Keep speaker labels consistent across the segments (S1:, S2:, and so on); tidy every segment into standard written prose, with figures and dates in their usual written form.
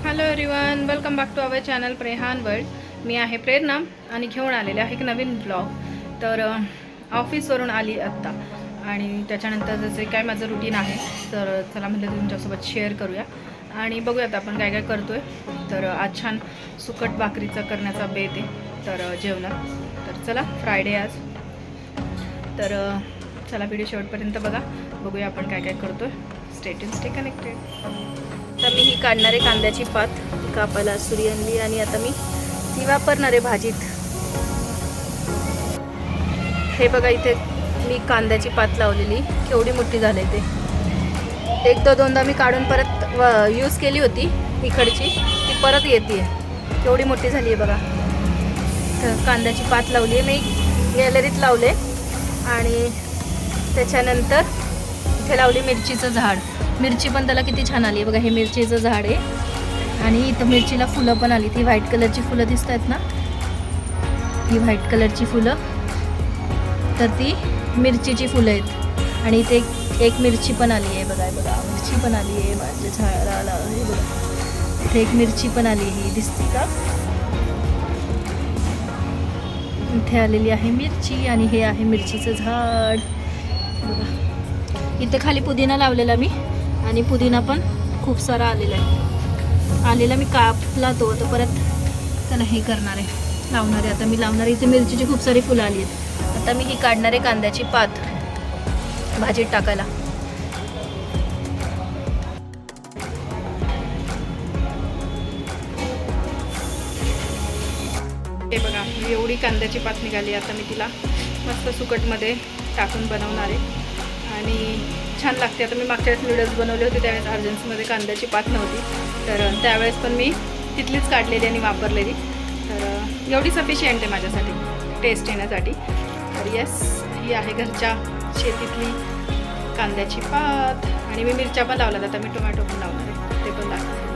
S1: Hello everyone, welcome back to our channel Prehan world. मी आहे प्रेरणा आणि घेऊन आलेले आहे एक नवीन ब्लॉग. तर ऑफिसवरून आली आत्ता आणि त्याच्यानंतर जसे काय माझं रुटीन आहे तर चला म्हटलं तुमच्यासोबत शेअर करूया आणि बघूयात आपण काय काय करतो आहे. तर आज छान सुकट भाकरीचा करण्याचा बेत आहे तर जेवणात. तर चला, फ्रायडे आज, तर चला व्हिडिओ शेवटपर्यंत बघूया आपण काय काय करतो आहे. Stay connected. आता मी ही काढणार आहे कांद्याची पात, कापायला सुरी आणली आणि आता मी ती वापरणार आहे भाजीत. हे बघा, इथे मी कांद्याची पात लावलेली, केवढी मोठी झाली ते. एकदा दोनदा मी काढून परत यूज केली होती इकडची, ती परत येते, केवढी मोठी झाली आहे बघा. तर कांद्याची पात लावली आहे मी, गॅलरीत लावले आणि त्याच्यानंतर इथे लावली मिरचीचं झाड. मिरची पण त्याला किती छान आली आहे बघा. हे मिरचीचं झाड आहे आणि इथं मिरचीला फुलं पण आली. ती व्हाईट कलरची फुलं दिसत आहेत ना, ही व्हाईट कलरची फुलं, तर ती मिरचीची फुलं आहेत. आणि इथे एक मिरची पण आली आहे बघा. मिरची पण आली आहे माझ्या झाडाला. हे बघा, इथे एक मिरची पण आली आहे, दिसते का? इथे आलेली आहे मिरची आणि हे आहे मिरचीचं झाड बघा. इथे खाली पुदिना लावलेला मी आणि पुदिना पण खूप सारा आलेला मी कापला तो. तर परत त्याला हे करणार आहे, लावणार आहे. आता मी लावणार आहे. इथे मिरचीची खूप सारी फुलं आली आहेत. आता मी ही काढणार आहे कांद्याची पात भाजीत टाकायला. हे बघा, एवढी कांद्याची पात निघाली. आता मी तिला मस्त सुकटमध्ये टाकून बनवणार आहे आणि छान लागते. आता मी मागच्या वेळेस नूडल्स बनवले होते, त्यावेळेस अर्जन्सीमध्ये कांद्याची पात नव्हती, तर त्यावेळेस पण मी तिथलीच काढलेली आणि वापरलेली. तर एवढी सफिशियंट आहे माझ्यासाठी टेस्ट येण्यासाठी. तर येस, ही आहे घरच्या शेतीतली कांद्याची पात. आणि मी मिरच्या पण लावल्यात, आता मी टोमॅटो पण लावणार आहे, ते पण लागणार.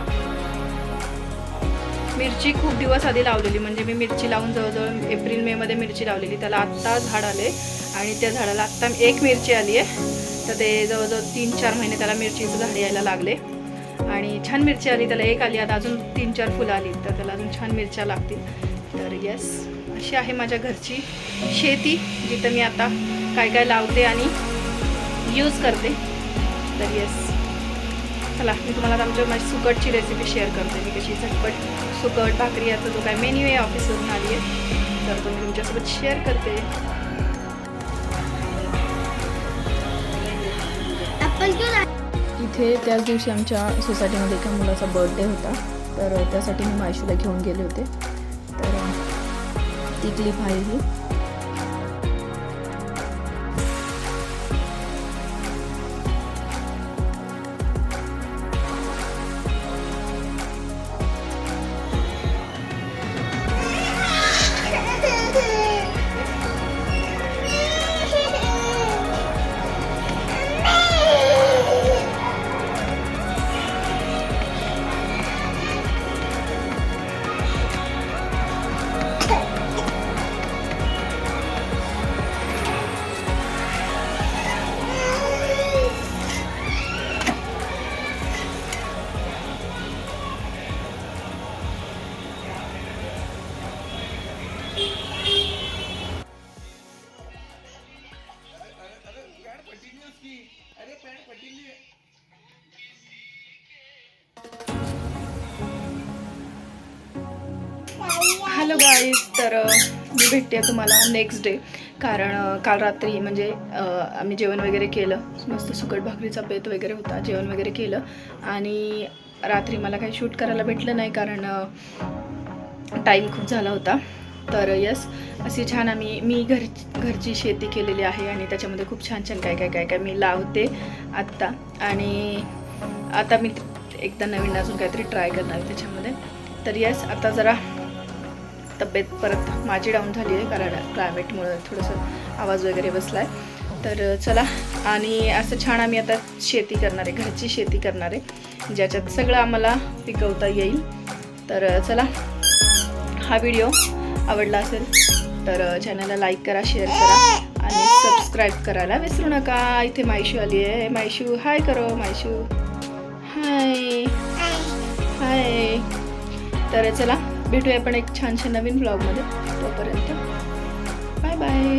S1: मिरची खूप दिवस आधी लावलेली, म्हणजे मी मिरची लावून जवळजवळ एप्रिल मे मध्ये मिरची लावलेली. त्याला आत्ता झाड आले आणि त्या झाडाला आत्ता एक मिरची आली आहे. तर ते जवळजवळ 3-4 महिने त्याला मिरचीचं झाड यायला लागले आणि छान मिरची आली. त्याला एक आली, आता अजून 3-4 फुलं आली, तर त्याला अजून छान मिरच्या लागतील. तर येस, अशी आहे माझ्या घरची शेती, जिथं मी आता काय काय लावते आणि यूज करते. तर येस, चला मी तुम्हाला आमच्या माझी सुकटची रेसिपी शेअर करते. मी कशी झटपट सुकट भाकरी याचा जो काय मेन्यू आहे ऑफिसवरून आली आहे, तर तो मी तुमच्यासोबत शेअर करते. इथे त्याच दिवशी आमच्या सोसायटीमध्ये एका मुलाचा बर्थडे होता, तर त्यासाठी मी मायशूला घेऊन गेले होते. तर ती क्लिप आहे ही. हॅलो गाईज, तर मी भेटते तुम्हाला नेक्स्ट डे. कारण काल रात्री म्हणजे आम्ही जेवण वगैरे केलं, मस्त सुकट भाकरीचा बेत वगैरे होता, जेवण वगैरे केलं आणि रात्री मला काही शूट करायला भेटलं नाही कारण टाईम खूप झाला होता. तर यस, अशी छान मी घरची शेती केलेली आहे आणि त्याच्यामध्ये खूप छान छान काय मी लावते आत्ता. आणि आता मी एकदा नवीन अजून काहीतरी ट्राय करणार आहे त्याच्यामध्ये. तर यस, आता जरा तब्येत परत माझी डाऊन झाली आहे कारण क्लायमेटमुळं थोडंसं आवाज वगैरे बसला आहे. तर चला, आणि असं छान आम्ही आता शेती करणार आहे, घरची शेती करणार आहे, ज्याच्यात सगळं आम्हाला पिकवता येईल. तर चला, हा व्हिडिओ आवडला असेल तर चॅनलला लाईक करा, शेअर करा आणि सबस्क्राईब करायला विसरू नका. इथे मायशू आली आहे. मायशू हाय करो. मायशू हाय हाय. तर चला भेटूया आपण एक छानशा नवीन व्लॉगमध्ये. तोपर्यंत बाय बाय.